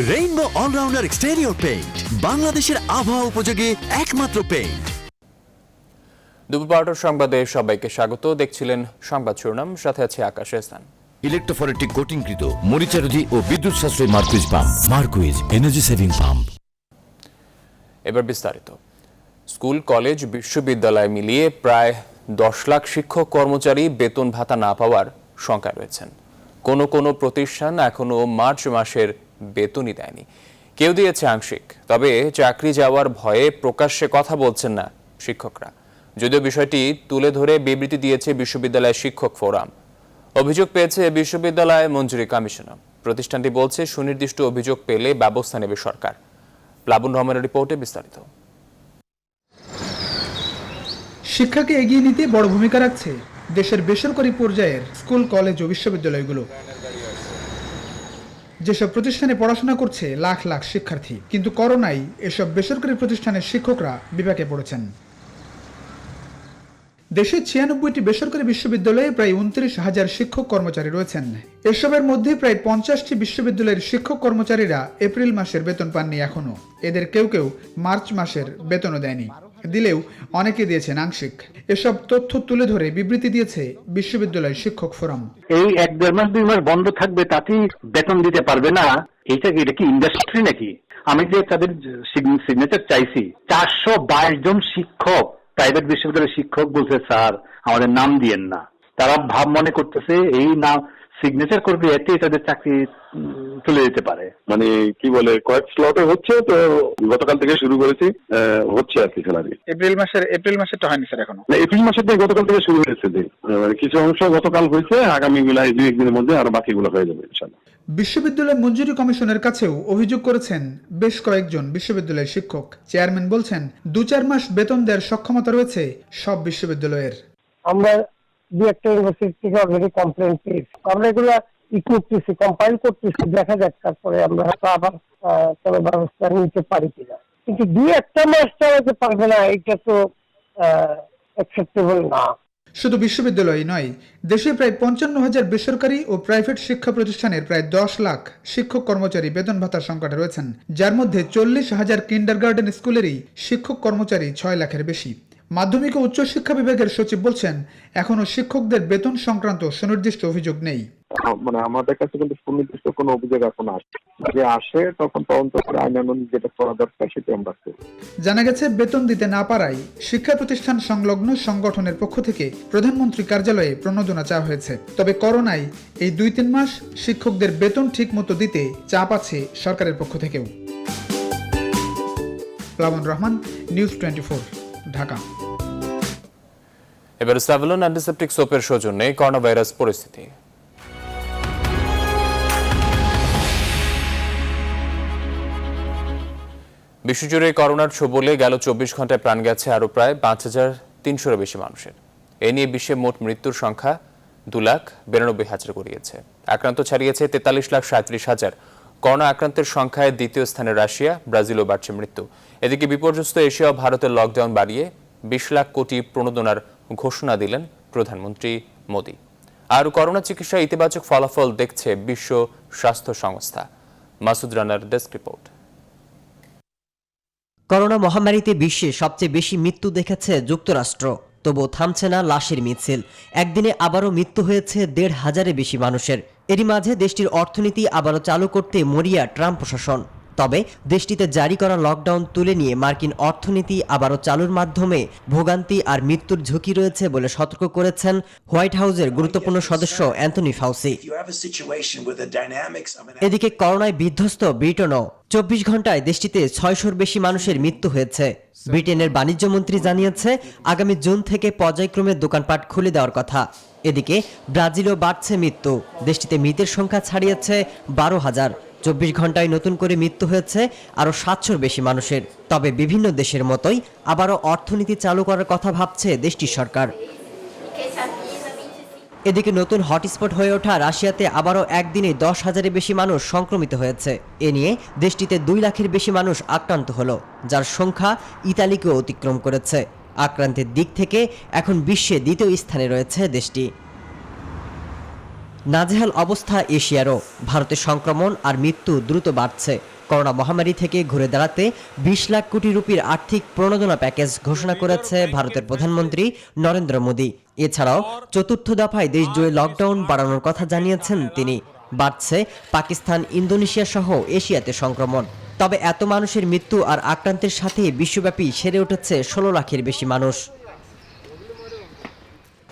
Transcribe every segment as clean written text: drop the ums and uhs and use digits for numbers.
Rainbow allrounder exterior paint, বাংলাদেশের আবহাওয়া উপযোগী একমাত্র পেইন্ট। দুপুর 12টার সংবাদে সবাইকে স্বাগত। দেখছিলেন সংবাদ শিরোনাম, সাথে আছে আকাশ এহসান। ইলেকট্রোফরেটিক কোটিংকৃত মরিচারোধী ও বিদ্যুৎ সাশ্রয়ী Marquis pump. Marquis energy saving pump. এবার বিস্তারিত। স্কুল, কলেজ, বিশ্ববিদ্যালয় মিলিয়ে প্রায় 10 লাখ শিক্ষক কর্মচারী বেতন ভাতা না পাওয়ার শঙ্কায় রয়েছেন। কোনো প্রতিষ্ঠান এখনো মার্চ মাসের বেতনই দেয়নি, কেউ দিয়েছে আংশিক। তবে চাকরি যাওয়ার ভয়ে প্রকাশ্যে কথা বলছেন না শিক্ষকরা, যদিও বিষয়টি তুলে ধরে বিবৃতি দিয়েছে বিশ্ববিদ্যালয় শিক্ষক ফোরাম। অভিযোগ পেয়েছে বিশ্ববিদ্যালয় মঞ্জুরি কমিশনও। প্রতিষ্ঠানটি বলছে সুনির্দিষ্ট অভিযোগ পেলে ব্যবস্থা নেবে সরকার। প্লাবন রহমানের রিপোর্টে বিস্তারিত। শিক্ষাকে এগিয়ে নিতে বড় ভূমিকা রাখছে দেশের বেসরকারি পর্যায়ের স্কুল, কলেজ ও বিশ্ববিদ্যালয়গুলো। যেসব প্রতিষ্ঠানে পড়াশোনা করছে লাখ লাখ শিক্ষার্থী, কিন্তু করোনায় এসব বেসরকারি প্রতিষ্ঠানের শিক্ষকরা বিপাকে পড়েছেন। দেশে 96টি বেসরকারি বিশ্ববিদ্যালয়ে প্রায় 29,000 শিক্ষক কর্মচারী রয়েছেন। এসবের মধ্যে প্রায় 50টি বিশ্ববিদ্যালয়ের শিক্ষক কর্মচারীরা এপ্রিল মাসের বেতন পাননি এখনো। এদের কেউ কেউ মার্চ মাসের বেতনও দেয়নি, দিলেও অনেকে দিয়েছেন আংশিক। এসব তথ্য তুলে ধরে বিবৃতি দিয়েছে বিশ্ববিদ্যালয় শিক্ষক ফোরাম। এই 1-1.5 মাস 2 মাস বন্ধ থাকবে, তাতেই বেতন দিতে পারবে না? এটা কি ইন্ডাস্ট্রি নাকি? আমি যে তাদের সিগনেচার চাইছি, 422 জন শিক্ষক, প্রাইভেট বিশ্ববিদ্যালয়ের শিক্ষক বলছে স্যার আমাদের নাম দিয়েন না। তারা ভাব মনে করতেছে এই নাম সিগনেচার করবে, এতেই তাদের চাকরি তুলে দিতে পারে। মানে কি বলে, কয়েক স্লটে হচ্ছে, তো গতকাল থেকে শুরু করেছি, হচ্ছে আর কি স্যালারি। এপ্রিল মাসেরটা হয়নি স্যার এখনো? এপ্রিল মাসের থেকে গতকাল থেকে শুরু হয়েছে, কিছু অংশ গতকাল হয়েছে, আগামী বেলায় 2-1 দিনের মধ্যে আর বাকিগুলো হয়ে যাবে ইনশাআল্লাহ। বিশ্ববিদ্যালয় মঞ্জুরি কমিশনের কাছেও অভিযোগ করেছেন বেশ কয়েকজন বিশ্ববিদ্যালয়ের শিক্ষক। চেয়ারম্যান বলছেন 2-4 মাস বেতন দেওয়ার সক্ষমতা রয়েছে সব বিশ্ববিদ্যালয়ের। আমরা একটা ইউনিভার্সিটি থেকে অলরেডি কমপ্লেন পেয়েছি, আমরা এগুলো করতেছি, কম্পাইল করতেছি, দেখা যাক তারপরে আমরা হয়তো আবার কোনো ব্যবস্থা নিতে পারি কিনা। কিন্তু 2-1 মাস চালাতে পারবে না, এটা তো অ্যাকসেপ্টেবল না। শুধু বিশ্ববিদ্যালয় নয়, দেশে প্রায় 55,000 বেসরকারি ও প্রাইভেট শিক্ষা প্রতিষ্ঠানের প্রায় 10 লাখ শিক্ষক কর্মচারী বেতন ভাতার সংকটে রয়েছেন, যার মধ্যে 40,000 কিন্ডারগার্টেন স্কুলেরই শিক্ষক কর্মচারী 6 লাখের বেশি। মাধ্যমিক ও উচ্চ শিক্ষা বিভাগের সচিব বলছেন এখনো শিক্ষকদের বেতন সংক্রান্ত সুনির্দিষ্ট অভিযোগ নেই। মানে আমাদের কাছে কিন্তু সুনির্দিষ্ট কোনো অভিযোগ এখন আসে তখন তদন্ত করে আইনানুগ যেটা করা দরকার সেটা আমরা করি। জানা গেছে বেতন দিতে না পারায় শিক্ষা প্রতিষ্ঠান সংলগ্ন সংগঠনের পক্ষ থেকে প্রধানমন্ত্রী কার্যালয়ে প্রণোদনা চাওয়া হয়েছে। তবে করোনায় এই 2-3 মাস শিক্ষকদের বেতন ঠিক মতো দিতে চাপ আছে সরকারের পক্ষ থেকেও। প্লাবন রহমান, নিউজ 24, ঢাকা। এবার স্যাভলন অ্যান্টিসেপটিক সোপের সৌজন্যে করোনা ভাইরাস পরিস্থিতি। বিশ্বজুড়ে করোনার ছোবলে গেল 24 ঘন্টায় প্রাণ গেছে আরও প্রায় 5,300-এর বেশি মানুষের। এ নিয়ে বিশ্বে মোট মৃত্যুর সংখ্যা 2,92,000 গড়িয়েছে। আক্রান্ত ছাড়িয়েছে 43,37,000। করোনা আক্রান্তের সংখ্যায় দ্বিতীয় স্থানে রাশিয়া, ব্রাজিলও বাড়ছে মৃত্যু। এদিকে বিপর্যস্ত এশিয়া ও ভারতের লকডাউন বাড়িয়ে 20 লাখ কোটি প্রণোদনার ঘোষণা দিলেন প্রধানমন্ত্রী মোদি। আর করোনা চিকিৎসায় ইতিবাচক ফলাফল দেখছে বিশ্ব স্বাস্থ্য সংস্থা। মাসুদ রানার ডেস্ক রিপোর্ট। করোনা মহামারীতে বিশ্বে সবচেয়ে বেশি মৃত্যু দেখেছে যুক্তরাষ্ট্র, তবুও থামছে না লাশের মিছিল। একদিনে আবারও মৃত্যু হয়েছে 1,500-এর বেশি মানুষের। এরই মাঝে দেশটির অর্থনীতি আবারও চালু করতে মরিয়া ট্রাম্প প্রশাসন। তবে দেশটিতে জারি করা লকডাউন তুলে নিয়ে মার্কিন অর্থনীতি আবারও চালুর মাধ্যমে ভোগান্তি আর মৃত্যুর ঝুঁকি রয়েছে বলে সতর্ক করেছেন হোয়াইট হাউসের গুরুত্বপূর্ণ সদস্য অ্যান্থনি ফাউসি। এদিকে করোনায় বিধ্বস্ত ব্রিটেনও। 24 ঘন্টায় দেশটিতে 600-র বেশি মানুষের মৃত্যু হয়েছে। ব্রিটেনের বাণিজ্য মন্ত্রী জানিয়েছে আগামী জুন থেকে পর্যায়ক্রমে দোকানপাট খুলে দেওয়ার কথা। এদিকে ব্রাজিলও বাড়ছে মৃত্যু। দেশটিতে মৃতের সংখ্যা ছাড়িয়েছে 12,000। 24 ঘন্টায় নতুন করে মৃত্যু হয়েছে আরও 700-র বেশি মানুষের। তবে বিভিন্ন দেশের মতোই আবারও অর্থনীতি চালু করার কথা ভাবছে দেশটির সরকার। এদিকে নতুন হটস্পট হয়ে ওঠা রাশিয়াতে আবারও একদিনে 10,000-এর বেশি মানুষ সংক্রমিত হয়েছে। এ নিয়ে দেশটিতে 2 লাখের বেশি মানুষ আক্রান্ত হলো, যার সংখ্যা ইতালিকেও অতিক্রম করেছে। আক্রান্তের দিক থেকে এখন বিশ্বে দ্বিতীয় স্থানে রয়েছে দেশটি। নাজেহাল অবস্থা এশিয়ারও। ভারতে সংক্রমণ আর মৃত্যু দ্রুত বাড়ছে। করোনা মহামারী থেকে ঘুরে দাঁড়াতে 20 লাখ কোটি রুপির আর্থিক প্রণোদনা প্যাকেজ ঘোষণা করেছে ভারতের প্রধানমন্ত্রী নরেন্দ্র মোদী। এছাড়াও চতুর্থ দফায় দেশজুড়ে লকডাউন বাড়ানোর কথা জানিয়েছেন তিনি। বাড়ছে পাকিস্তান, ইন্দোনেশিয়া সহ এশিয়াতে সংক্রমণ। তবে এত মানুষের মৃত্যু আর আক্রান্তের সাথে বিশ্বব্যাপী সেরে উঠেছে 16 লাখের বেশি মানুষ।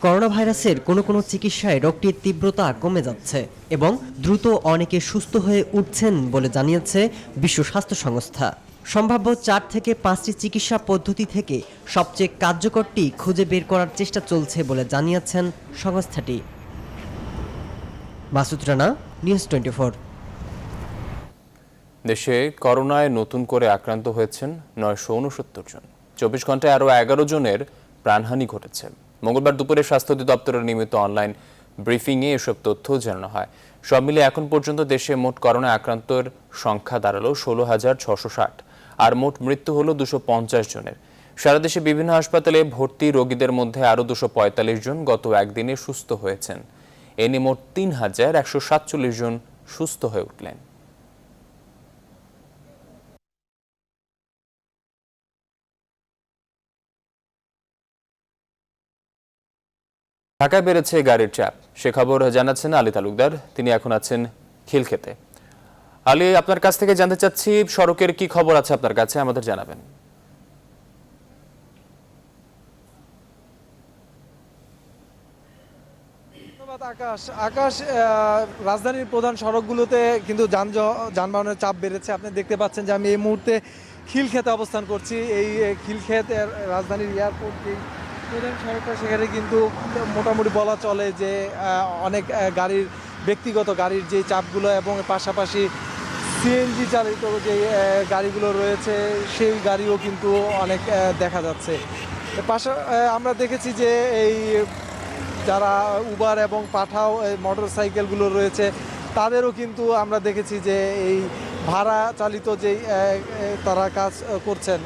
করোনা ভাইরাসের কোনো চিকিৎসায় রোগটির তীব্রতা কমে যাচ্ছে এবং দ্রুত অনেকে সুস্থ হয়ে উঠছেন বলে জানিয়েছে বিশ্ব স্বাস্থ্য সংস্থা। সম্ভাব্য 4 থেকে 5টি চিকিৎসা পদ্ধতি থেকে সবচেয়ে কার্যকরটি খুঁজে বের করার চেষ্টা চলছে বলে জানিয়েছেন সংস্থাটি। মাসুদ রানা, নিউজ 24। দেশে করোনায় নতুন করে আক্রান্ত হয়েছেন 969 জন। 24 ঘন্টায় আরও 11 জনের প্রাণহানি ঘটেছে। মঙ্গলবার দুপুরে স্বাস্থ্য অধিদপ্তরের নিয়মিত অনলাইন ব্রিফিংয়ে এসব তথ্য জানানো হয়। সব মিলিয়ে এখন পর্যন্ত দেশে মোট করোনায় আক্রান্তের সংখ্যা দাঁড়ালো 16,660, আর মোট মৃত্যু হলো 250 জনের। সারা দেশে বিভিন্ন হাসপাতালে ভর্তি রোগীদের মধ্যে আরও 245 জন গত একদিনে সুস্থ হয়েছেন। এ নিয়ে মোট 3,147 জন সুস্থ হয়ে উঠলেন। ঢাকায় বেড়েছে গাড়ির চাপ, সে খবর জানাচ্ছেন আলী তালুকদার। তিনি এখন আছেন খিলক্ষেতে। আলী, আপনার কাছ থেকে জানতে চাচ্ছি সড়কের কি খবর আছে আপনার কাছে, আমাদের জানাবেন। আকাশ, রাজধানীর প্রধান সড়কগুলোতে কিন্তু যানবাহনের চাপ বেড়েছে। আপনি দেখতে পাচ্ছেন যে আমি এই মুহূর্তে খিলক্ষেতে অবস্থান করছি। এই খিলক্ষেত রাজধানীর এয়ারপোর্ট যে প্রধান সড়কটা, সেখানে কিন্তু মোটামুটি বলা চলে যে অনেক গাড়ির, ব্যক্তিগত গাড়ির যে চাপগুলো এবং পাশাপাশি সিএনজি চালিত যে গাড়িগুলো রয়েছে সেই গাড়িও কিন্তু অনেক দেখা যাচ্ছে। আমরা দেখেছি যে এই যারা উবার এবং পাঠাও মোটর সাইকেলগুলো রয়েছে তাদেরও কিন্তু আমরা দেখেছি যে এই ভাড়া চালিত যেই তারা কাজ করছেন।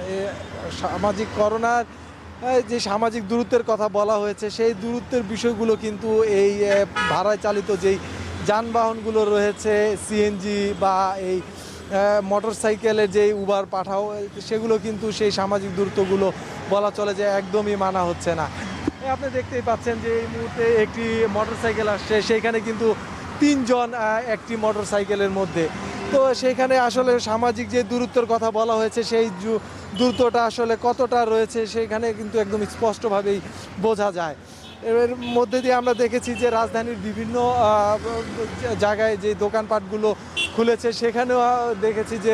সামাজিক করোনার যে সামাজিক দূরত্বের কথা বলা হয়েছে সেই দূরত্বের বিষয়গুলো কিন্তু এই ভাড়ায় চালিত যেই যানবাহনগুলো রয়েছে, সিএনজি বা এই মোটর সাইকেলের যেই উবার পাঠাও, সেগুলো কিন্তু সেই সামাজিক দূরত্বগুলো বলা চলে যে একদমই মানা হচ্ছে না। আপনি দেখতেই পাচ্ছেন যে এই মুহূর্তে একটি মোটর সাইকেল আসছে, সেইখানে কিন্তু 3 জন একটি মোটর সাইকেলের মধ্যে। তো সেইখানে আসলে সামাজিক যে দূরত্বের কথা বলা হয়েছে সেই দূরত্বটা আসলে কতটা রয়েছে সেখানে কিন্তু একদম স্পষ্টভাবেই বোঝা যায়। এর মধ্যে দিয়ে আমরা দেখেছি যে রাজধানীর বিভিন্ন জায়গায় যে দোকানপাটগুলো খুলেছে সেখানেও দেখেছি যে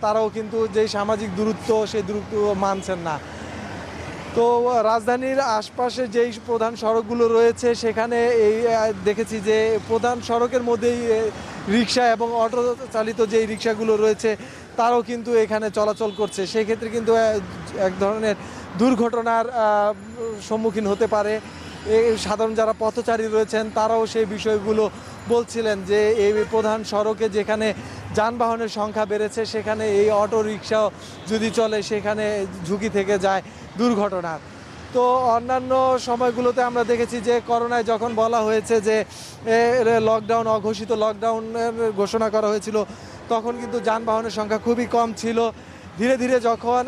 তারাও কিন্তু যেই সামাজিক দূরত্ব সেই দূরত্ব মানছেন না। তো রাজধানীর আশপাশে যেই প্রধান সড়কগুলো রয়েছে সেখানে এই দেখেছি যে প্রধান সড়কের মধ্যেই রিক্সা এবং অটো চালিত যেই রিক্সাগুলো রয়েছে তারাও কিন্তু এখানে চলাচল করছে। সেই ক্ষেত্রে কিন্তু এক ধরনের দুর্ঘটনার সম্মুখীন হতে পারে। সাধারণ যারা পথচারী রয়েছেন তারাও সেই বিষয়গুলো বলছিলেন যে এই প্রধান সড়কে যেখানে যানবাহনের সংখ্যা বেড়েছে সেখানে এই অটো রিক্সাও যদি চলে সেখানে ঝুঁকি থেকে যায় দুর্ঘটনার। তো অন্যান্য সময়গুলোতে আমরা দেখেছি যে করোনায় যখন বলা হয়েছে যে লকডাউন, অঘোষিত লকডাউনের ঘোষণা করা হয়েছিল, তখন কিন্তু যানবাহনের সংখ্যা খুবই কম ছিল। ধীরে ধীরে যখন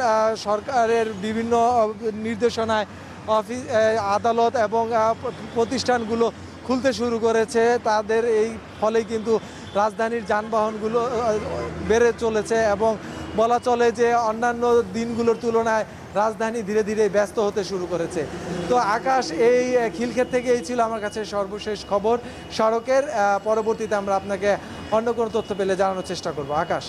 সরকারের বিভিন্ন নির্দেশনায় অফিস, আদালত এবং প্রতিষ্ঠানগুলো খুলতে শুরু করেছে, তাদের এই ফলে কিন্তু রাজধানীর যানবাহনগুলো বেড়ে চলেছে এবং বলা চলে যে অন্যান্য দিনগুলোর তুলনায় রাজধানী ধীরে ধীরে ব্যস্ত হতে শুরু করেছে। তো আকাশ, এই খিলক্ষেত থেকে এই ছিল আমার কাছে সর্বশেষ খবর সড়কের। পরবর্তীতে আমরা আপনাকে অন্য কোনো তথ্য পেলে জানানোর চেষ্টা করব। আকাশ,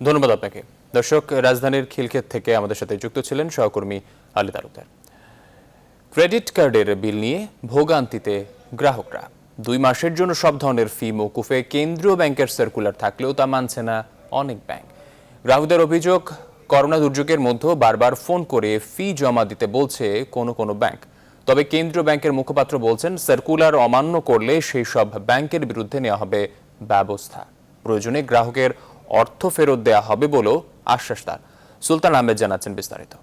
ধন্যবাদ আপনাকে। দর্শক, রাজধানীর খিলক্ষেত থেকে আমাদের সাথে যুক্ত ছিলেন সহকর্মী আলী তালুকদার। ক্রেডিট কার্ডের বিল নিয়ে ভোগান্তিতে গ্রাহকরা। 2 মাসের জন্য সব ধরনের ফি মওকুফে কেন্দ্রীয় ব্যাংকের সার্কুলার থাকলেও তা মানছে না অনেক ব্যাংক। গ্রাহকদের অভিযোগ, করোনা দুর্যোগের মধ্যেও বারবার ফোন করে ফি জমা দিতে বলছে কোনো ব্যাংক। তবে কেন্দ্রীয় ব্যাংকের মুখপাত্র বলছেন সার্কুলার অমান্য করলে সেই সব ব্যাংকের বিরুদ্ধে নেওয়া হবে ব্যবস্থা। প্রয়োজনে গ্রাহকের অর্থ ফেরত দেওয়া হবে বলেও আশ্বাস তার। সুলতান আহমেদ জানাচ্ছেন বিস্তারিত।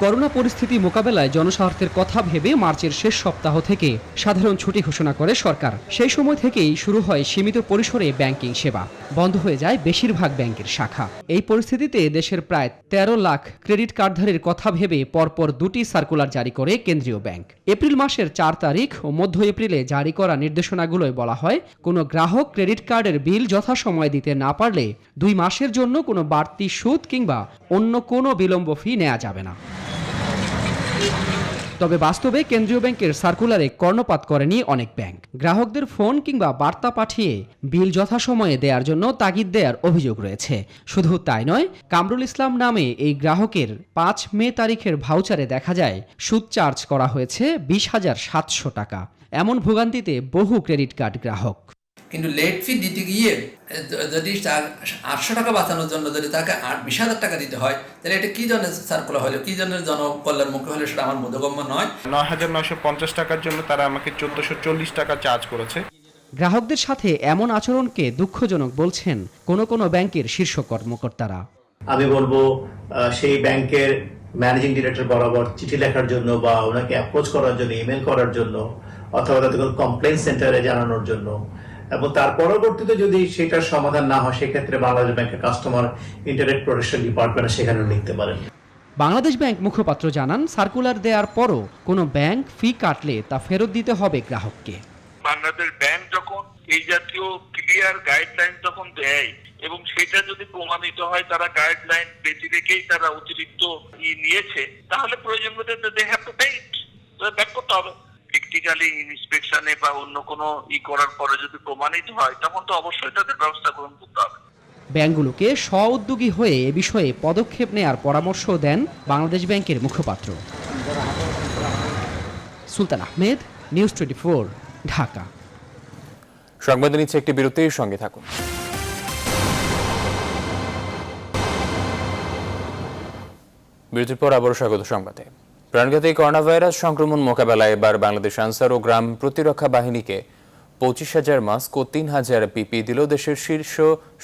করোনা পরিস্থিতি মোকাবেলায় জনস্বার্থের কথা ভেবে মার্চের শেষ সপ্তাহ থেকে সাধারণ ছুটি ঘোষণা করে সরকার। সেই সময় থেকেই শুরু হয় সীমিত পরিসরে ব্যাংকিং সেবা, বন্ধ হয়ে যায় বেশিরভাগ ব্যাংকের শাখা। এই পরিস্থিতিতে দেশের প্রায় 13 লাখ ক্রেডিট কার্ডধারীর কথা ভেবে পরপর 2টি সার্কুলার জারি করে কেন্দ্রীয় ব্যাংক। এপ্রিল মাসের 4 তারিখ ও মধ্য এপ্রিলে জারি করা নির্দেশনাগুলোয় বলা হয়, কোনো গ্রাহক ক্রেডিট কার্ডের বিল যথাসময়ে দিতে না পারলে 2 মাসের জন্য কোনো বাড়তি সুদ কিংবা অন্য কোনো বিলম্ব ফি নেওয়া যাবে না। তবে বাস্তবে কেন্দ্রীয় ব্যাংকের সার্কুলারে কর্ণপাত করেনি অনেক ব্যাংক। গ্রাহকদের ফোন কিংবা বার্তা পাঠিয়ে বিল যথাসময়ে দেওয়ার জন্য তাগিদ দেওয়ার অভিযোগ রয়েছে। শুধু তাই নয়, কামরুল ইসলাম নামে এই গ্রাহকের 5 মে তারিখের ভাউচারে দেখা যায় সুদ চার্জ করা হয়েছে 20,700 টাকা। এমন ভোগান্তিতে বহু ক্রেডিট কার্ড গ্রাহক। কিন্তু লেট ফি দিতে গিয়ে যদি তার 800 টাকা বাঁচানোর জন্য যদি তাকে 20,000 টাকা দিতে হয়, তাহলে এটা কি ধরনের সার্কুলার হলো, কি ধরনের জনকল্যাণমুখী হলে সেটা আমার বোধগম্য নয়। 9,950 টাকার জন্য তারা আমাকে 1440 টাকা চার্জ করেছে। গ্রাহকদের সাথে এমন আচরণকে দুঃখজনক বলছেন কোনো ব্যাংকের শীর্ষ কর্মকর্তারা। আমি বলবো সেই ব্যাংকের ম্যানেজিং ডিরেক্টর বরাবর চিঠি লেখার জন্য বা ওনাকে অ্যাপ্রোচ করার জন্য, ইমেল করার জন্য, অথবা তাদের কমপ্লেইন সেন্টারে জানানোর জন্য, এবং তার পরবর্তীতে যদি সেটার সমাধান না হয় সেক্ষেত্রে বাংলাদেশ ব্যাংকের কাস্টমার ইন্টারেক্ট প্রোটেকশন ডিপার্টমেন্টে সেখানে লিখতে পারেন। বাংলাদেশ ব্যাংক মুখপাত্র জানান, সার্কুলার দেওয়ার পরও কোনো ব্যাংক ফি কাটলে তা ফেরত দিতে হবে গ্রাহককে। বাংলাদেশ ব্যাংক যখন এই জাতীয় ক্লিয়ার গাইডলাইন যখন দেয় এবং সেটা যদি প্রমাণিত হয় তারা গাইডলাইন বেঁচে রেখেই তারা অতিরিক্ত নিয়েছে, তাহলে প্রয়োজন মতো they have to pay it, back করতে হবে। প্র্যাকটিক্যালি ইন্সপেকশনে বা অন্য কোনো করার পরে যদি প্রমাণিত হয় তখন তো অবশ্যই তাদের ব্যবস্থা গ্রহণ করতে হবে। ব্যাংকগুলোকে স্ব-উদ্যোগী হয়ে এ বিষয়ে পদক্ষেপ নেয়ার পরামর্শ দেন বাংলাদেশ ব্যাংকের মুখপাত্র। সুলতান আহমেদ, নিউজ 24, ঢাকা। সংবাদ নিচ্ছে একটি বিরতির সঙ্গে থাকুন। বিরতির পর আবারও স্বাগত সংবাদে। প্রাণঘাতী করোনা ভাইরাস সংক্রমণ মোকাবেলায় এবার বাংলাদেশ আনসার ও গ্রাম প্রতিরক্ষা বাহিনীকে 25,000 মাস্ক ও 3,000 পিপি দিল দেশের শীর্ষ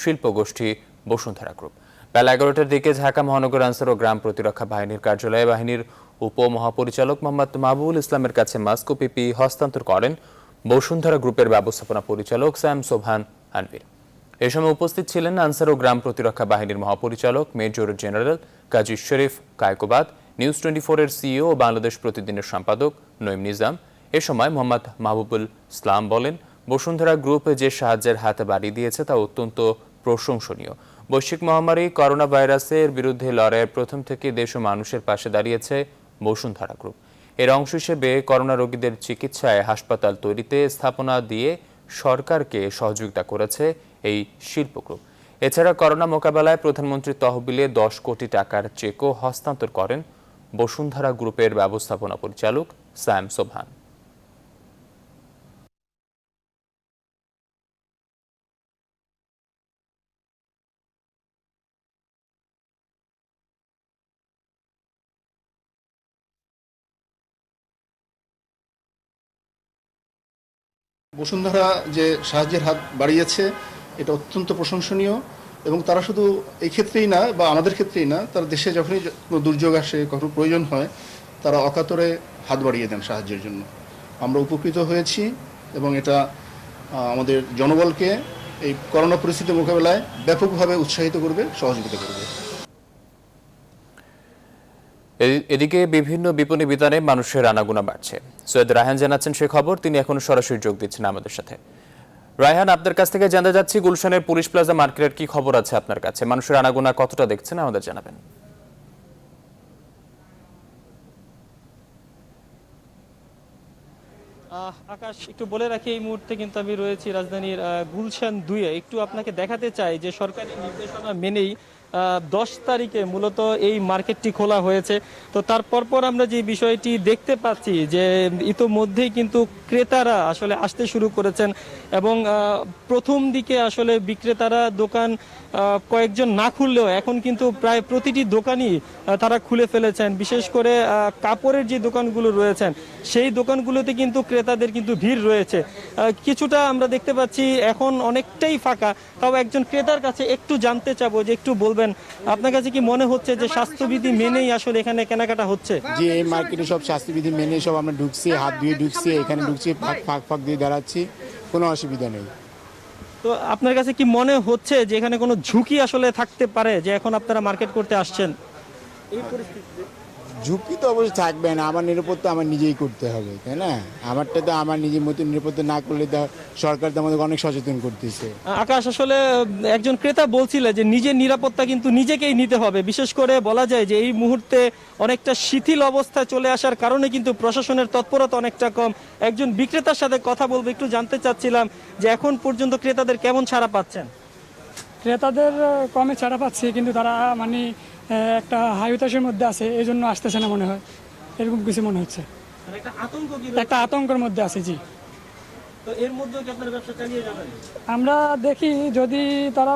শিল্পগোষ্ঠী বসুন্ধরা গ্রুপ। বেলা 11টার দিকে ঢাকা মহানগর আনসার ও গ্রাম প্রতিরক্ষা বাহিনীর কার্যালয়ে বাহিনীর উপমহাপরিচালক মোহাম্মদ মাহবুবুল ইসলামের কাছে মাস্ক ও পিপি হস্তান্তর করেন বসুন্ধরা গ্রুপের ব্যবস্থাপনা পরিচালক স্যাম সোবহান আনভির। এ সময় উপস্থিত ছিলেন আনসার ও গ্রাম প্রতিরক্ষা বাহিনীর মহাপরিচালক মেজর জেনারেল কাজী শরীফ কায়কোবাদ, নিউজ 24-এর সিইও ও বাংলাদেশ প্রতিদিনের সম্পাদক নঈম নিজাম। এ সময় মোহাম্মদ মাহবুবুল ইসলাম বলেন, বসুন্ধরা গ্রুপ যে সাহায্যের হাত বাড়িয়ে দিয়েছে তা অত্যন্ত প্রশংসনীয়। বৈশ্বিক মহামারী করোনা ভাইরাসের বিরুদ্ধে লড়াইয়ের প্রথম থেকে দেশ ও মানুষের পাশে দাঁড়িয়েছে বসুন্ধরা গ্রুপ। এর অংশ হিসেবে করোনা রোগীদের চিকিৎসায় হাসপাতাল তৈরিতে স্থাপনা দিয়ে সরকারকে সহযোগিতা করেছে এই শিল্প গ্রুপ। এছাড়া করোনা মোকাবেলায় প্রধানমন্ত্রীর তহবিলে 10 কোটি টাকার চেকও হস্তান্তর করেন বসুন্ধরা গ্রুপের ব্যবস্থাপনা পরিচালক স্যাম সোবহান। বসুন্ধরা যে সাহায্যের হাত বাড়িয়েছে এটা অত্যন্ত প্রশংসনীয়, এবং তারা শুধু এই ক্ষেত্রেই না বা আমাদের ক্ষেত্রেই না, তারা দেশে যখনই কোনো দুর্যোগ আসে, কখনো প্রয়োজন হয়, তারা অকাতরে হাত বাড়িয়ে দেন সাহায্যের জন্য। আমরা উপকৃত হয়েছি এবং এটা আমাদের জনবলকে এই করোনা পরিস্থিতি মোকাবেলায় ব্যাপকভাবে উৎসাহিত করবে, সহযোগিতা করবে। এদিকে বিভিন্ন বিপণী বিতানে মানুষের আনাগোনা বাড়ছে। সৈয়দ রায়হান জানাচ্ছেন সে খবর, তিনি এখন সরাসরি যোগ দিচ্ছেন আমাদের সাথে। রায়হান, আপনার কাছ থেকে জানতে যাচ্ছি, গুলশানের পুলিশ প্লাজা মার্কেটের কি খবর আছে আপনার কাছে? মানুষের আনাগোনা কতটা দেখছেন আমাদের জানাবেন। আকাশ, একটু বলে রাখি, এই মুহূর্তে কিন্তু আমি রয়েছি রাজধানীর গুলশান 2-এ। একটু আপনাকে দেখাতে চাই যে সরকারি নির্দেশনা মেনেই 10 তারিখে মূলত এই মার্কেটটি খোলা হয়েছে। তো তারপর আমরা যে বিষয়টি দেখতে পাচ্ছি যে ইতোমধ্যেই কিন্তু ক্রেতারা আসলে আসতে শুরু করেছেন, এবং প্রথম দিকে আসলে বিক্রেতারা দোকান কয়েকজন না খুললেও এখন কিন্তু প্রায় প্রতিটি দোকানই তারা খুলে ফেলেছেন। বিশেষ করে কাপড়ের যে দোকানগুলো রয়েছেন সেই দোকানগুলোতে কিন্তু ক্রেতাদের কিন্তু ভিড় রয়েছে। কিছুটা আমরা দেখতে পাচ্ছি এখন অনেকটাই ফাঁকা। তাও একজন ক্রেতার কাছে একটু জানতে চাবো যে একটু বলবেন করবেন, আপনার কাছে কি মনে হচ্ছে যে স্বাস্থ্যবিধি মেনেই আসলে এখানে কেনাকাটা হচ্ছে? যে এই মার্কেটে সব স্বাস্থ্যবিধি মেনে সব আমরা ঢুকছি, হাত ধুয়ে ঢুকছি, এখানে ঢুকছি, ফাঁক দিয়ে দাঁড়াচ্ছি, কোনো অসুবিধা নেই। তো আপনার কাছে কি মনে হচ্ছে যে এখানে কোনো ঝুঁকি আসলে থাকতে পারে যে এখন আপনারা মার্কেট করতে আসছেন এই পরিস্থিতিতে? ঝুঁকি তো অবশ্যই থাকবে না, আমার নিরাপত্তা আমার নিজেই করতে হবে, তাই না? আমারটা তো আমার নিজের মতো নিরাপত্তা না করলে তো সরকার তো আমাদের অনেক সচেতন করতেছে। আকাশ, আসলে একজন ক্রেতা বলছিল যে নিজের নিরাপত্তা কিন্তু নিজেকেই নিতে হবে। বিশেষ করে বলা যায় যে এই মুহূর্তে অনেকটা শিথিল অবস্থায় চলে আসার কারণে কিন্তু প্রশাসনের তৎপরতা অনেকটা কম। একজন বিক্রেতার সাথে কথা বলবো, একটু জানতে চাচ্ছিলাম যে এখন পর্যন্ত ক্রেতাদের কেমন ছাড়া পাচ্ছেন? ক্রেতাদের কমে ছাড়া পাচ্ছি, কিন্তু তারা মানে একটা হাই হতাশের মধ্যে আছে, এই জন্য আসতেছে না মনে হয়, এরকম কিছু মনে হচ্ছে। একটা আতঙ্কের মধ্যে আছে। জি, তো এর মধ্যে কি আপনার ব্যবসা চালিয়ে যাবেন? আমরা দেখি যদি তারা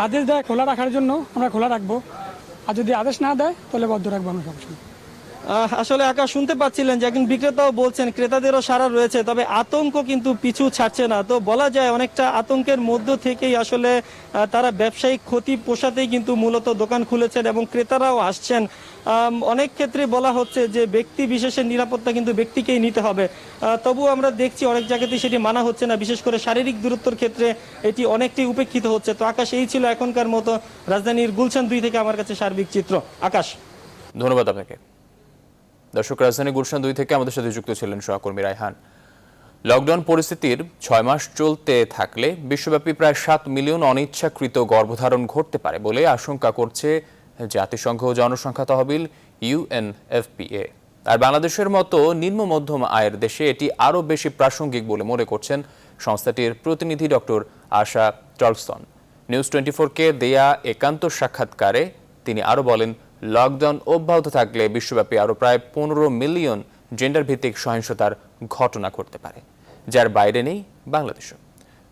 আদেশ দেয় খোলা রাখার জন্য আমরা খোলা রাখবো, আর যদি আদেশ না দেয় তাহলে বদ্ধ রাখবো আমরা সবসময়। আসলে আকাশ, শুনতে পাচ্ছিলেন যে একজন বিক্রেতাও বলছেন ক্রেতাদেরও সারা রয়েছে, তবে আতঙ্ক কিন্তু পিছু ছাড়ছে না। তো বলা যায় অনেকটা আতঙ্কের মধ্য থেকেই আসলে তারা ব্যবসায়িক ক্ষতি পোষাতেই কিন্তু মূলত দোকান খুলেছেন এবং ক্রেতারাও আসছেন। অনেক ক্ষেত্রে বলা হচ্ছে যে ব্যক্তি বিশেষের নিরাপত্তা কিন্তু ব্যক্তিকেই নিতে হবে, তবুও আমরা দেখছি অনেক জায়গাতেই সেটি মানা হচ্ছে না। বিশেষ করে শারীরিক দূরত্বের ক্ষেত্রে এটি অনেকটাই উপেক্ষিত হচ্ছে। তো আকাশ, এই ছিল এখনকার মতো রাজধানীর গুলশান 2 থেকে আমার কাছে সার্বিক চিত্র। আকাশ, ধন্যবাদ আপনাকে। দর্শক, রাজধানী গুলশান 2 থেকে আমাদের সাথে যুক্ত ছিলেন সহকর্মী রায়হান। লকডাউন পরিস্থিতির 6 মাস চলতে থাকলে বিশ্বব্যাপী প্রায় 7 মিলিয়ন অনিচ্ছাকৃত গর্ভধারণ ঘটতে পারে বলে আশঙ্কা করছে জাতিসংঘ জনসংখ্যা তহবিল UNFPA। আর বাংলাদেশের মতো নিম্ন মধ্যম আয়ের দেশে এটি আরও বেশি প্রাসঙ্গিক বলে মনে করছেন সংস্থাটির প্রতিনিধি ডক্টর আশা চার্লসন। নিউজ 24-কে দেয়া একান্ত সাক্ষাৎকারে তিনি আরও বলেন, লকডাউন অব্যাহত থাকলে বিশ্বব্যাপী আরও প্রায় 15 মিলিয়ন জেন্ডার ভিত্তিক সহিংসতার ঘটনা ঘটতে পারে, যার বাইরে নেই বাংলাদেশও।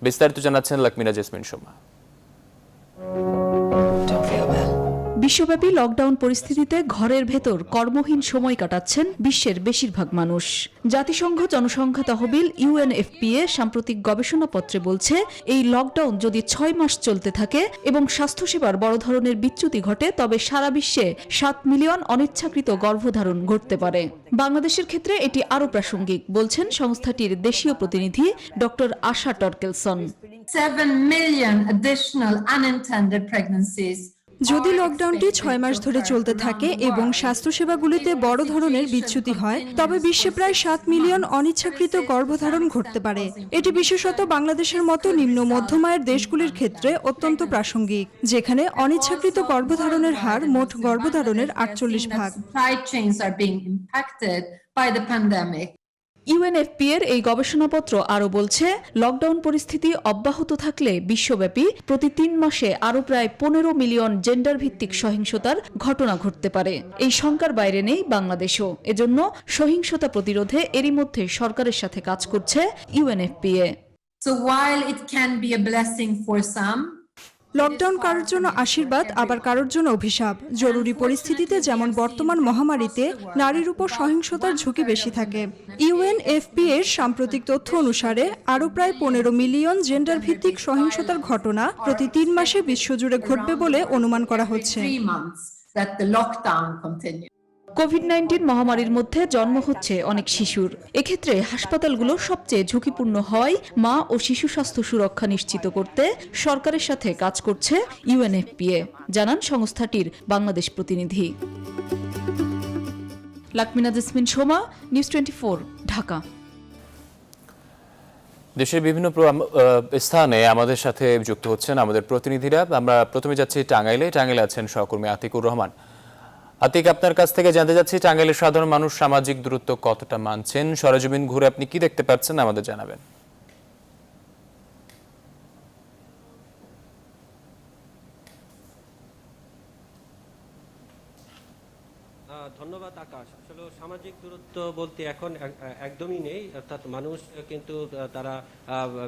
বিস্তারিত জানাচ্ছেন লাকমিনা জেসমিন সোমা। বিশ্বব্যাপী লকডাউন পরিস্থিতিতে ঘরের ভেতর কর্মহীন সময় কাটাচ্ছেন বিশ্বের বেশিরভাগ মানুষ। জাতিসংঘ জনসংখ্যা তহবিল UNFPA সাম্প্রতিক গবেষণাপত্রে বলছে, এই লকডাউন যদি 6 মাস চলতে থাকে এবং স্বাস্থ্যসেবার বড় ধরনের বিচ্যুতি ঘটে, তবে সারা বিশ্বে 7 মিলিয়ন অনিচ্ছাকৃত গর্ভধারণ ঘটতে পারে। বাংলাদেশের ক্ষেত্রে এটি আরও প্রাসঙ্গিক বলছেন সংস্থাটির দেশীয় প্রতিনিধি ডক্টর আশা টর্কেলসন। 7 million additional unintended pregnancies যদি লকডাউনটি 6 মাস ধরে চলতে থাকে এবং স্বাস্থ্যসেবাগুলিতে বড় ধরনের বিচ্যুতি হয়, তবে বিশ্বে প্রায় 7 মিলিয়ন অনিচ্ছাকৃত গর্ভধারণ ঘটতে পারে। এটি বিশেষত বাংলাদেশের মতো নিম্ন মধ্যম আয়ের দেশগুলির ক্ষেত্রে অত্যন্ত প্রাসঙ্গিক, যেখানে অনিচ্ছাকৃত গর্ভধারণের হার মোট গর্ভধারণের 48 ভাগ। UNFPA-র এই গবেষণাপত্র আরও বলছে, লকডাউন পরিস্থিতি অব্যাহত থাকলে বিশ্বব্যাপী প্রতি 3 মাসে আরও প্রায় 15 মিলিয়ন জেন্ডার ভিত্তিক সহিংসতার ঘটনা ঘটতে পারে। এই শঙ্কার বাইরে নেই বাংলাদেশও। এজন্য সহিংসতা প্রতিরোধে এরই মধ্যে সরকারের সাথে কাজ করছে UNFPA। So while it can be a blessing for some, lockdown কারোর জন্য আশীর্বাদ, আবার কারোর জন্য অভিশাপ। জরুরি পরিস্থিতিতে যেমন বর্তমান মহামারীতে নারীর উপর সহিংসতার ঝুঁকি বেশি থাকে। UNFPA-র সাম্প্রতিক তথ্য অনুসারে আরও প্রায় 15 মিলিয়ন জেন্ডার ভিত্তিক সহিংসতার ঘটনা প্রতি 3 মাসে বিশ্বজুড়ে ঘটবে বলে অনুমান করা হচ্ছে। কোভিড-19 মহামারীর মধ্যে জন্ম হচ্ছে অনেক শিশুর। এক্ষেত্রে হাসপাতালগুলো সবচেয়ে ঝুঁকিপূর্ণ হয়। মা ও শিশু স্বাস্থ্য সুরক্ষা নিশ্চিত করতে সরকারের সাথে কাজ করছে UNFPA, জানান সংস্থাটির বাংলাদেশ প্রতিনিধি। লাকমিনা জেসমিন সোমা, নিউজ 24, ঢাকা। দেশের বিভিন্ন স্থানে আমাদের সাথে যুক্ত হচ্ছেন আমাদের প্রতিনিধিরা। আমরা প্রথমে যাচ্ছি টাঙ্গাইলে আছেন সহকর্মী আতিকুর রহমান। আতিক, আপনার কাছ থেকে জানতে যাচ্ছি, টাঙ্গাইলের সাধারণ মানুষ সামাজিক দূরত্ব কতটা মানছেন? সরেজমিন ঘুরে আপনি কি দেখতে পাচ্ছেন আমাদের জানাবেন। ধন্যবাদ আকাশ। আসলে সামাজিক দূরত্ব বলতে এখন একদমই নেই, অর্থাৎ মানুষ কিন্তু তারা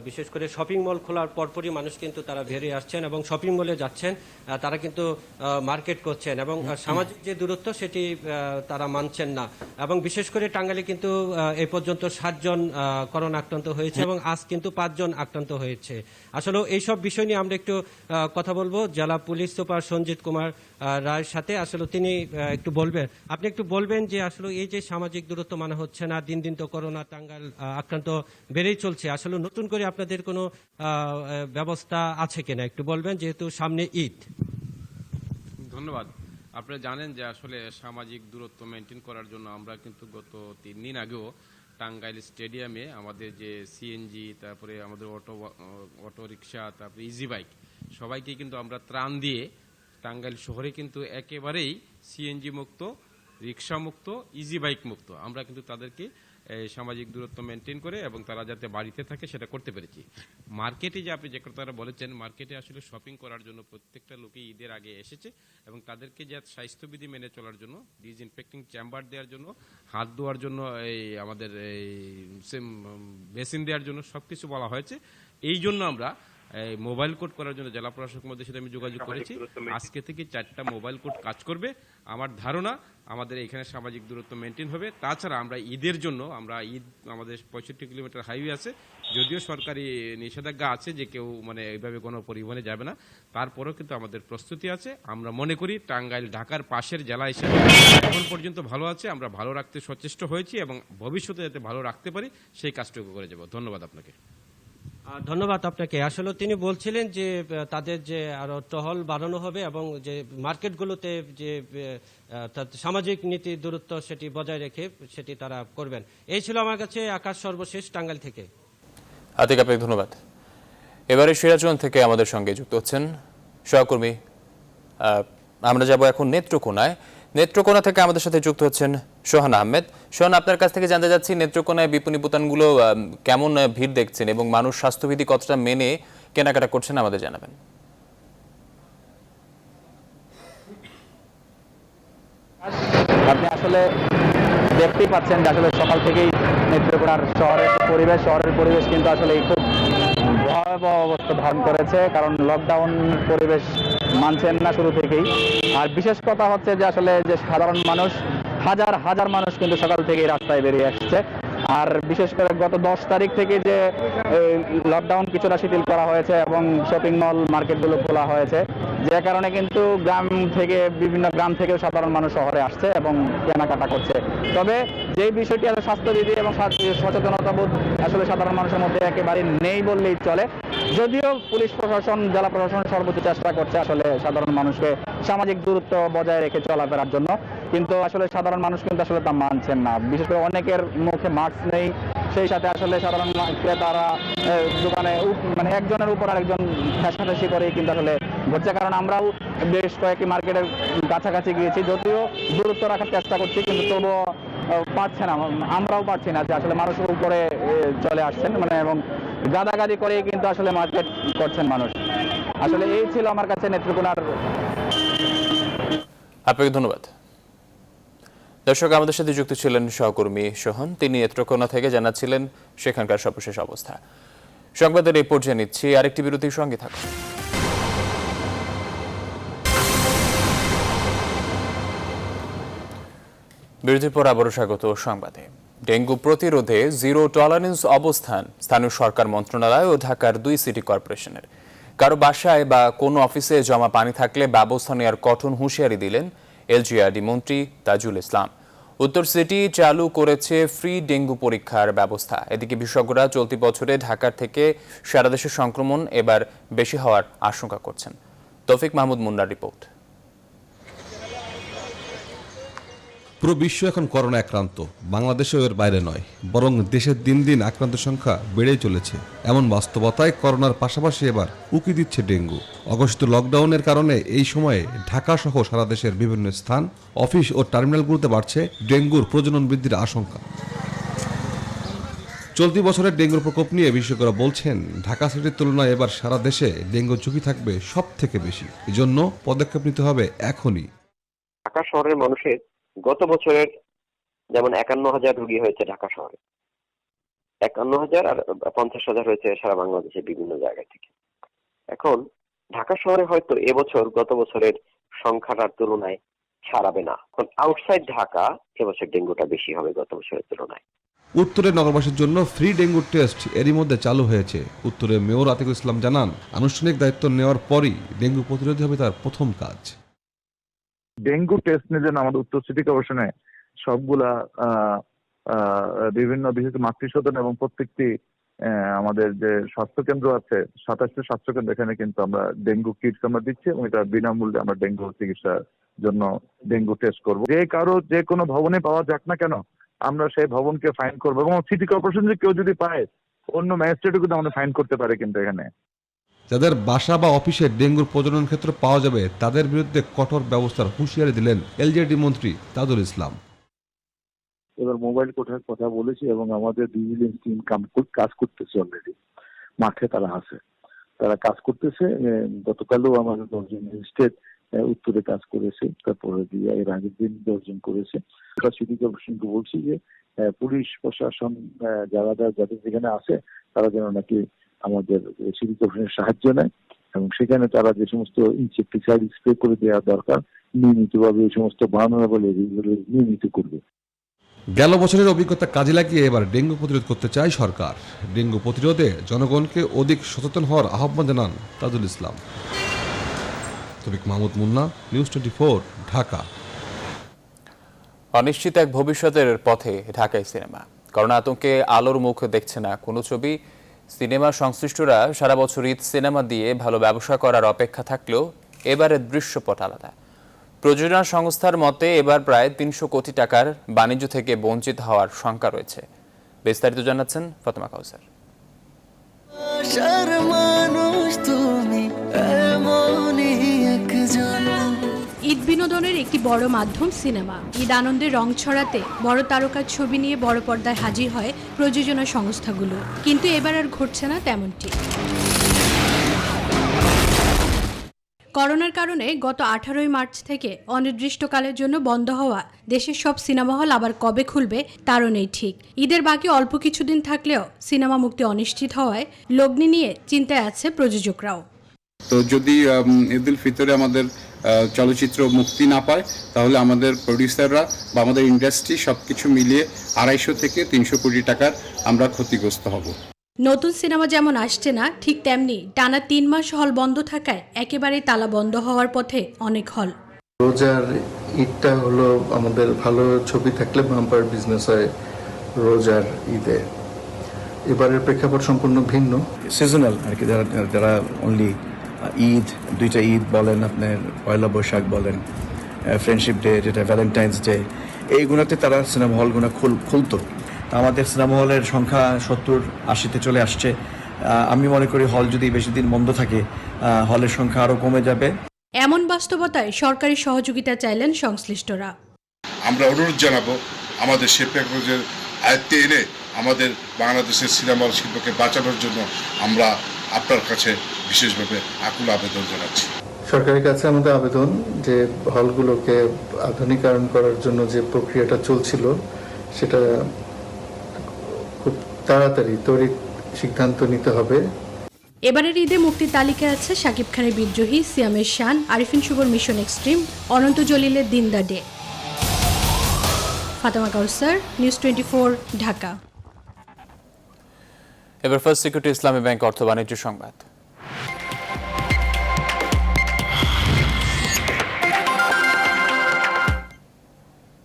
বিশেষ করে শপিং মল খোলার পরপরই মানুষ কিন্তু তারা বেরিয়ে আসছেন এবং শপিং মলে যাচ্ছেন, তারা কিন্তু মার্কেট করছেন এবং সামাজিক যে দূরত্ব সেটি তারা মানছেন না। এবং বিশেষ করে টাঙ্গাইলে কিন্তু এই পর্যন্ত 7 জন করোনা আক্রান্ত হয়েছে এবং আজ কিন্তু 5 জন আক্রান্ত হয়েছে। আসলে এইসব বিষয় নিয়ে আমরা একটু কথা বলবো জেলা পুলিশ সুপার সঞ্জিত কুমার রায়ের সাথে। আসলে তিনি একটু বলবেন, আপনি একটু বলবেন যে আসলে এই যে সামাজিক দূরত্ব মানা হচ্ছে না, দিন দিন তো করোনা টাঙ্গাইল আক্রান্ত বেড়েই চলছে, আসলে নতুন করে আপনাদের কোনো ব্যবস্থা আছে কিনা একটু বলবেন, যেহেতু সামনে ঈদ। ধন্যবাদ। আপনারা জানেন যে আসলে সামাজিক দূরত্ব মেনটেন করার জন্য আমরা কিন্তু গত 3 দিন আগেও টাঙ্গাইল স্টেডিয়ামে আমাদের যে সিএনজি, তারপরে আমাদের অটো রিক্সা, তারপরে ইজি বাইক সবাইকে কিন্তু আমরা ত্রাণ দিয়ে টাঙ্গাইল শহরে কিন্তু একেবারেই সিএনজি মুক্ত, রিক্সা মুক্ত, ইজি বাইক মুক্ত আমরা কিন্তু তাদেরকে সামাজিক দূরত্ব মেনটেন করে এবং তারা যাতে বাড়িতে থাকে সেটা করতে পেরেছি। মার্কেটে যে আপনি যে কথাটা বলেছেন, মার্কেটে আসলে শপিং করার জন্য প্রত্যেকটা লোকই ঈদের আগে এসেছে এবং তাদেরকে যে স্বাস্থ্যবিধি মেনে চলার জন্য, ডিসইনফেক্টিং চেম্বার দেওয়ার জন্য, হাত ধোয়ার জন্য, এই আমাদের এই বেসিন দেওয়ার জন্য সবকিছু বলা হয়েছে। এই জন্য আমরা মোবাইল কোড করার জন্য জেলা প্রশাসকের মধ্যে সাথে আমি যোগাযোগ করেছি। আজকে থেকে 4টা মোবাইল কোড কাজ করবে। আমার ধারণা আমাদের এখানে সামাজিক দূরত্ব মেনটেন হবে। তাছাড়া আমরা ঈদের জন্য আমাদের 65 কিলোমিটার হাইওয়ে আছে, যদিও সরকারি নিষেধাজ্ঞা আছে যে কেউ এইভাবে কোনো পরিবহনে যাবে না, তারপরেও কিন্তু আমাদের প্রস্তুতি আছে। আমরা মনে করি টাঙ্গাইল ঢাকার পাশের জেলা হিসেবে এখন পর্যন্ত ভালো আছে, আমরা ভালো রাখতে সচেষ্ট হয়েছি এবং ভবিষ্যতে যাতে ভালো রাখতে পারি সেই কাজটুকু করে যাব। ধন্যবাদ আপনাকে। ধন্যবাদ আপনাকে। আসলে তিনি বলছিলেন যে তাদের যে আরো টহল বাড়ানো হবে এবং যে মার্কেটগুলোতে যে সামাজিক নীতি দূরত্ব সেটি বজায় রেখে সেটি তারা করবেন। এই ছিল আমার কাছে আকাশ সর্বশেষ টাঙ্গাইল থেকে। আতিক আপনাকে ধন্যবাদ। এবারে সিরাজগঞ্জ থেকে আমাদের সঙ্গে যুক্ত হচ্ছেন সহকর্মী। আমরা যাব এখন নেত্রকোনায়। নেত্রকোনা থেকে আমাদের সাথে যুক্ত হচ্ছেন সোহান আহমেদ। সোহান, আপনার কাছ থেকে জানতে যাচ্ছি নেত্রকোনায় বিপণী বুতানগুলো কেমন ভিড় দেখছেন এবং মানুষ স্বাস্থ্যবিধি কতটা মেনে কেনাকাটা করছেন আমাদের জানাবেন। আপনি আসলে দেখতেই পাচ্ছেন যে আসলে সকাল থেকেই নেত্রকোনার শহরের পরিবেশ কিন্তু আসলে খুব ভয়াবহ অবস্থা ধারণ করেছে, কারণ লকডাউন পরিবেশ মানছেন না শুরু থেকেই। আর বিশেষ কথা হচ্ছে যে আসলে যে সাধারণ মানুষ, হাজার হাজার মানুষ কিন্তু সকাল থেকেই রাস্তায় বেরিয়ে আসছে। আর বিশেষ করে গত 10 তারিখ থেকে যে লকডাউন কিছুটা শিথিল করা হয়েছে এবং শপিং মল মার্কেটগুলো খোলা হয়েছে, যে কারণে কিন্তু বিভিন্ন গ্রাম থেকেও সাধারণ মানুষ শহরে আসছে এবং কেনাকাটা করছে। তবে যেই বিষয়টি আসলে স্বাস্থ্যবিধি এবং সচেতনতা বোধ আসলে সাধারণ মানুষের মধ্যে একেবারে নেই বললেই চলে। যদিও পুলিশ প্রশাসন, জেলা প্রশাসন সর্বোচ্চ চেষ্টা করছে আসলে সাধারণ মানুষকে সামাজিক দূরত্ব বজায় রেখে চলাফেরার জন্য, কিন্তু আসলে সাধারণ মানুষ কিন্তু আসলে তা মানছেন না। বিশেষ করে অনেকের মুখে মাস্ক নেই, সেই সাথে আসলে সাধারণ ক্রেতারা দোকানে একজনের উপর আরেকজন ঠেসাঠেসি করে কিন্তু আসলে ঘটছে। কারণ আমরাও বেশ কয়েকটি মার্কেটের কাছাকাছি গিয়েছি, যদিও দূরত্ব রাখার চেষ্টা করছি, কিন্তু তবুও পারছে না, আমরাও পারছি না যে আসলে মানুষ উপরে চলে আসছেন এবং গাদাগাদি করে কিন্তু আসলে মার্কেট করছেন মানুষ। আসলে এই ছিল আমার কাছে নেত্রকোনার। আপনাকে ধন্যবাদ। দর্শক, আমাদের সাথে যুক্ত ছিলেন সহকর্মী সোহন। তিনি নেত্রকোনা থেকে জানাচ্ছিলেন সেখানকার সর্বশেষ অবস্থা। সংবাদের এই পর্যায়ে নিচ্ছি আরেকটি বিরতির সঙ্গে থাকুন। বিরতির পর আবারও স্বাগত সংবাদে। ডেঙ্গু প্রতিরোধে জিরো টলারেন্স অবস্থান স্থানীয় সরকার মন্ত্রণালয় ও ঢাকার 2 সিটি কর্পোরেশনের। কারো বাসায় বা কোনো অফিসে জমা পানি থাকলে ব্যবস্থা নেওয়ার কঠোর হুঁশিয়ারি দিলেন এলজিআরডি মন্ত্রী তাজুল ইসলাম। উত্তর সিটি চালু করেছে ফ্রি ডেঙ্গু পরীক্ষার ব্যবস্থা। এদিকে বিশেষজ্ঞরা চলতি বছরে ঢাকার থেকে সারা দেশে সংক্রমণ এবার বেশি হওয়ার আশঙ্কা করছেন। তৌফিক মাহমুদ মুন্নার রিপোর্ট। পুরো বিশ্ব এখন করোনা আক্রান্ত, বাংলাদেশেও এর বাইরে নয়, বরং দেশের দিন দিন আক্রান্ত সংখ্যা বেড়েই চলেছে। এমন বাস্তবতায় করোনার পাশাপাশি এবার উকি দিচ্ছে ডেঙ্গু। অঘোষিত লকডাউনের কারণে এই সময়ে ঢাকা সহ সারা দেশের বিভিন্ন স্থান, অফিস ও টার্মিনালগুলোতে বাড়ছে ডেঙ্গুর প্রজনন বৃদ্ধির আশঙ্কা। চলতি বছরের ডেঙ্গুর প্রকোপ নিয়ে বিশেষজ্ঞরা বলছেন, ঢাকা সিটির তুলনায় এবার সারা দেশে ডেঙ্গুর ঝুঁকি থাকবে সব থেকে বেশি। এজন্য পদক্ষেপ নিতে হবে এখনই। ঢাকা শহরের মানুষের গত বছরের যেমন 51,000 রোগী হয়েছে ঢাকা শহরে, 51,000 আর 50,000 হয়েছে সারা বাংলাদেশের বিভিন্ন জায়গা থেকে। এখন ঢাকা শহরে হয়তো এবছর গত বছরের সংখ্যাটার তুলনায় ছাড়াবে না। এখন আউটসাইড ঢাকা এবছর ডেঙ্গুটা বেশি হবে গত বছরের তুলনায়। উত্তরের নগরবাসীর জন্য ফ্রি ডেঙ্গু টেস্ট এরই মধ্যে চালু হয়েছে। উত্তরের মেয়র আতিকুল ইসলাম জানান, আনুষ্ঠানিক দায়িত্ব নেওয়ার পরই ডেঙ্গু প্রতিরোধী হবে তার প্রথম কাজ। ডেঙ্গু টেস্ট নিয়ে যেন আমাদের উত্তর সিটি কর্পোরেশনে সবগুলা বিভিন্ন বিশেষ মাতৃসদন এবং প্রত্যেকটি আমাদের যে স্বাস্থ্যকেন্দ্র আছে 27টি স্বাস্থ্যকেন্দ্র, এখানে কিন্তু আমরা ডেঙ্গু কিটস আমরা দিচ্ছি এবং এটা বিনামূল্যে আমরা ডেঙ্গু চিকিৎসার জন্য ডেঙ্গু টেস্ট করব। যে কারো যে কোনো ভবনে পাওয়া যাক না কেন, আমরা সেই ভবনকে ফাইন করবো এবং সিটি কর্পোরেশন যে কেউ যদি পায় অন্য ম্যাজিস্ট্রেটও কিন্তু আমাদের ফাইন করতে পারে। কিন্তু এখানে যাদের বাসা বা অফিসে ডেঙ্গুর প্রজনন ক্ষেত্র পাওয়া যাবে তাদের বিরুদ্ধে কঠোর ব্যবস্থার হুঁশিয়ারি দিলেন এলজেডি মন্ত্রী তাজুল ইসলাম। এবার মোবাইল কোর্টের কথা বলেছি এবং আমাদের ভিজিলেন্স টিম কাজ করতেছে, অলরেডি মাঠে তারা আছে, তারা কাজ করতেছে। গতকালও আমাদের 10জন ম্যাজিস্ট্রেট উত্তরে কাজ করেছে, তারপরে দিয়ে এর আগের দিন 10জন করেছে। সিটি কর্পোরেশনকে বলছি যে পুলিশ প্রশাসন যাদের যেখানে আছে তারা যেন নাকি আমাদের সিটি কর্পোরেশনের সাহায্য নেয় এবং সেখানে তারা যে সমস্ত ইনসেকটিসাইড স্প্রে করে দেওয়া দরকার নিয়মিতভাবে এই সমস্ত বানানো নিয়মিত করবে। গেল বছরের অভিজ্ঞতা কাজে লাগিয়ে এবার ডেঙ্গু প্রতিরোধ করতে চায় সরকার। ডেঙ্গু প্রতিরোধে জনগণকে অধিক সচেতন হওয়ার আহ্বান জানান তাজুল ইসলাম। তবিক মাহমুদ মুন্না, নিউজ 24, ঢাকা। অনিশ্চিত এক ভবিষ্যতের পথে ঢাকায় সিনেমা। করোনা আতঙ্কে আলোর মুখ দেখছে না কোনো ছবি। সিনেমা সংশ্লিষ্টরা সারা বছর ঈদ সিনেমা দিয়ে ভালো ব্যবসা করার অপেক্ষা থাকলেও এবারের দৃশ্যপট আলাদা। প্রযোজনা সংস্থার মতে এবার প্রায় 300 কোটি টাকার বাণিজ্য থেকে বঞ্চিত হওয়ার শঙ্কা রয়েছে। বিস্তারিত জানাচ্ছেন ফাতেমা কাউসার। ঈদ বিনোদনের একটি বড় মাধ্যম সিনেমা। ঈদ আনন্দের রং ছড়াতে বড় তারকার ছবি নিয়ে বড় পর্দায় হাজির হয় প্রযোজনা সংস্থাগুলো, কিন্তু এবার আর ঘটছে না তেমনটি। করোনার কারণে গত 18 মার্চ থেকে অনির্দিষ্টকালের জন্য বন্ধ হওয়া দেশের সব সিনেমা হল আবার কবে খুলবে তারও নেই ঠিক। ঈদের বাকি অল্প কিছুদিন থাকলেও সিনেমা মুক্তি অনিশ্চিত হওয়ায় লগ্নি নিয়ে চিন্তায় আছে প্রযোজকরাও। তো যদি ঈদ উল ফিতরে আমাদের চলচ্চিত্র মুক্তি না পায় তাহলে আমাদের প্রডিউসাররা বা আমাদের ইন্ডাস্ট্রি সবকিছু মিলিয়ে 250 থেকে 300 কোটি টাকার আমরা ক্ষতিগ্রস্ত হব। নতুন সিনেমা যেমন আসছে না, ঠিক তেমনি টানা 3 মাস হল বন্ধ থাকায় একেবারেই তালা বন্ধ হওয়ার পথে অনেক হল। রোজার ঈদটা হলো আমাদের ভালো ছবি থাকলে বাম্পার বিজনেস হয় রোজার ঈদে। এবারের প্রেক্ষাপট সম্পূর্ণ ভিন্ন, সিজনাল আর কি। যারা অনলি ঈদ, 2টা ঈদ বলেন, আপনার পয়লা বৈশাখ বলেন, ফ্রেন্ডশিপ ডে যেটা ভ্যালেন্টাইন্স ডে, এইগুলোতে তারা সিনেমা হলগুলো খুলতো। আমাদের সিনেমা হলের সংখ্যা 70-80-তে চলে আসছে। আমি মনে করি হল যদি বেশি দিন বন্ধ থাকে হলের সংখ্যা আরও কমে যাবে। এমন বাস্তবতায় সরকারি সহযোগিতা চাইলেন সংশ্লিষ্টরা। আমরা অনুরোধ জানাবো আমাদের সেই প্যাকেজের আয়ত্তে এনে আমাদের বাংলাদেশের সিনেমা শিল্পকে বাঁচানোর জন্য আমরা আপনার কাছে বিশেষভাবে আকুল আবেদন জানাচ্ছি। সরকারের কাছে আমাদের আবেদন যে হলগুলোকে আধুনিকায়ন করার জন্য যে প্রক্রিয়াটা চলছিল সেটা খুব তাড়াতাড়ি তড়িৎ সিদ্ধান্ত নিতে হবে। এবারের ঈদে মুক্তির তালিকায় আছে শাকিব খানের বিদ্রোহী, সিয়ামের শান, আরিফিন শুভর মিশন এক্সট্রিম, অনন্ত জলিলের দিন the day. Fatema Kawsar, news 24, Dhaka. এবার ফার্স্ট সিকিউরিটি ইসলামী ব্যাংক অর্থ বাণিজ্য সংবাদ।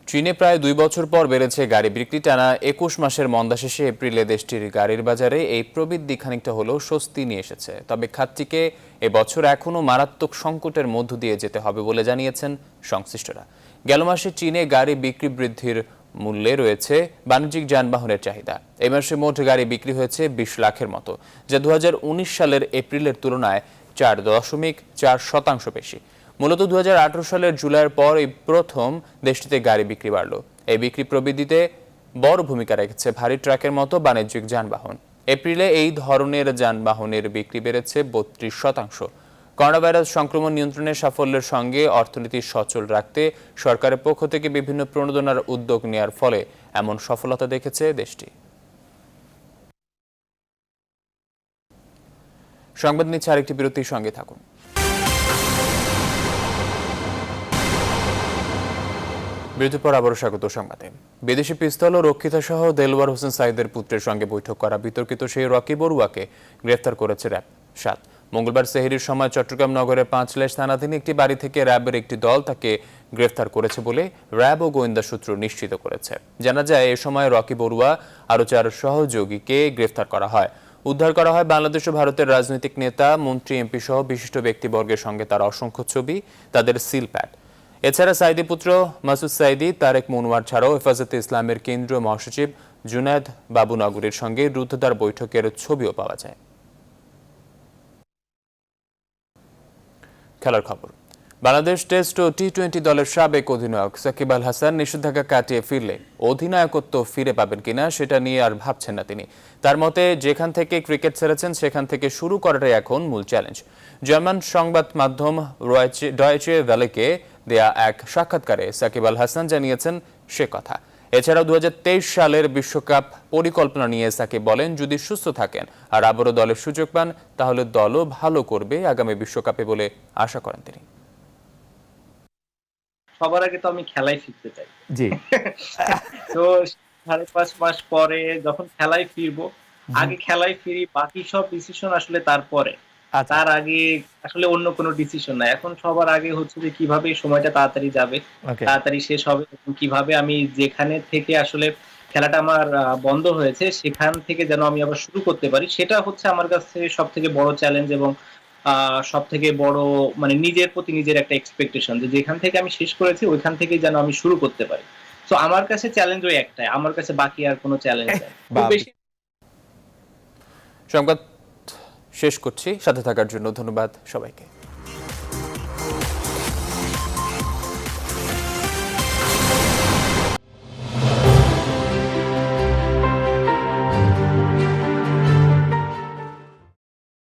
চীনে প্রায় 2 বছর পর বেড়েছে গাড়ি বিক্রি। টানা 21 মাসের মন্দা শেষে এপ্রিলে দেশটির গাড়ির বাজারে এই প্রবৃদ্ধি খানিকটা হলেও স্বস্তি নিয়ে এসেছে। তবে খাতটিকে এবছর এখনও মারাত্মক সংকটের মধ্য দিয়ে যেতে হবে বলে জানিয়েছেন সংশ্লিষ্টরা। গেল মাসে চীনে গাড়ি বিক্রি বৃদ্ধির মূল্যে রয়েছে বাণিজ্যিক যানবাহনের চাহিদা। এই মাসে মোট গাড়ি বিক্রি হয়েছে 20 লাখের মতো, যা 2019 সালের এপ্রিলের তুলনায় 4.4% বেশি। মূলত 2018 সালের জুলাইয়ের পর এই প্রথম দেশটিতে গাড়ি বিক্রি বাড়ল। এই বিক্রি প্রবৃদ্ধিতে বড় ভূমিকা রেখেছে ভারী ট্রাকের মতো বাণিজ্যিক যানবাহন। এপ্রিলে এই ধরনের যানবাহনের বিক্রি বেড়েছে 32%। করোনা ভাইরাস সংক্রমণ নিয়ন্ত্রণে সাফল্যের সঙ্গে অর্থনীতি সচল রাখতে সরকারের পক্ষ থেকে বিভিন্ন প্রণোদনার উদ্যোগ নেওয়ার ফলে এমন সফলতা দেখেছে দেশটি। সংবাদ নিচ্ছে আরেকটি বিরতির সঙ্গে থাকুন। বিরতির পর আবারও স্বাগত সংবাদে। বিদেশি পিস্তল ও রক্ষিতা সহ দেলওয়ার হোসেন সাইদের পুত্রের সঙ্গে বৈঠক করা বিতর্কিত সেই রকি বড়ুয়াকে গ্রেফতার করেছে র্যাব ৭। মঙ্গলবার সেহরির সময় চট্টগ্রাম নগরের পাঁচলাইশ থানাধীন একটি বাড়ি থেকে র্যাবের একটি দল তাকে গ্রেফতার করেছে বলে র্যাব ও গোয়েন্দা সূত্র নিশ্চিত করেছে। জানা যায় এ সময় রকি বড়ুয়া আরও ৪ সহযোগীকে গ্রেফতার করা হয়। উদ্ধার করা হয় বাংলাদেশ ও ভারতের রাজনৈতিক নেতা, মন্ত্রী, এমপি সহ বিশিষ্ট ব্যক্তিবর্গের সঙ্গে তার অসংখ্য ছবি, তাদের সিল প্যাড। এছাড়া সাইদি পুত্র মাসুদ সাইদি, তারেক মনোয়ার ছাড়াও হেফাজতে ইসলামের কেন্দ্রীয় মহাসচিব জুনায়েদ বাবুনগরের সঙ্গে রুদ্ধদ্বার বৈঠকের ছবিও পাওয়া যায়। খেলার খবর। বাংলাদেশ টেস্ট ও টি-20 দলের সাবেক অধিনায়ক সাকিব আল হাসান নিষেধাজ্ঞা কাটিয়ে ফিরলে অধিনায়কত্ব ফিরে পাবেন কিনা সেটা নিয়ে আর ভাবছেন না তিনি। তার মতে যেখান থেকে ক্রিকেট ছেড়েছেন সেখান থেকে শুরু করাটাই এখন মূল চ্যালেঞ্জ। জার্মান সংবাদ মাধ্যম ডয়েচে ভেলেকে দেয়া এক সাক্ষাৎকারে সাকিব আল হাসান জানিয়েছেন সে কথা। এছাড়াও 2023 সালের বিশ্বকাপ পরিকল্পনা নিয়ে সাকিব বলেন, যদি সুস্থ থাকেন আর আবারও দলের সুযোগ পান তাহলে দলও ভালো করবে আগামী বিশ্বকাপে বলে আশা করেন তিনি। সবার আগে তো আমি খেলায় শিখতে চাই। জি। তো 5.5 মাস পরে যখন খেলায় ফিরবো, আগে খেলায় ফিরি, বাকি সব ডিসিশন আসলে তারপরে। তার আগে আসলে অন্য কোনো ডিসিশন নাই। এখন সবার আগে হচ্ছে যে কিভাবে এই সময়টা তাড়াতাড়ি যাবে, তাড়াতাড়ি শেষ হবে, কিভাবে আমি যেখানে থেকে আসলে খেলাটা আমার বন্ধ হয়েছে সেখান থেকে যেন আমি আবার শুরু করতে পারি, সেটা হচ্ছে আমার কাছে সব থেকে বড় চ্যালেঞ্জ এবং সব থেকে বড় মানে নিজের প্রতি নিজের একটা এক্সপেকটেশন যে যেখান থেকে আমি শেষ করেছি ওইখান থেকে যেন আমি শুরু করতে পারি। তো আমার কাছে চ্যালেঞ্জ ওই একটাই, আমার কাছে বাকি আর কোনো চ্যালেঞ্জ নেই। সংবাদ শেষ করছি, সাথে থাকার জন্য ধন্যবাদ সবাইকে।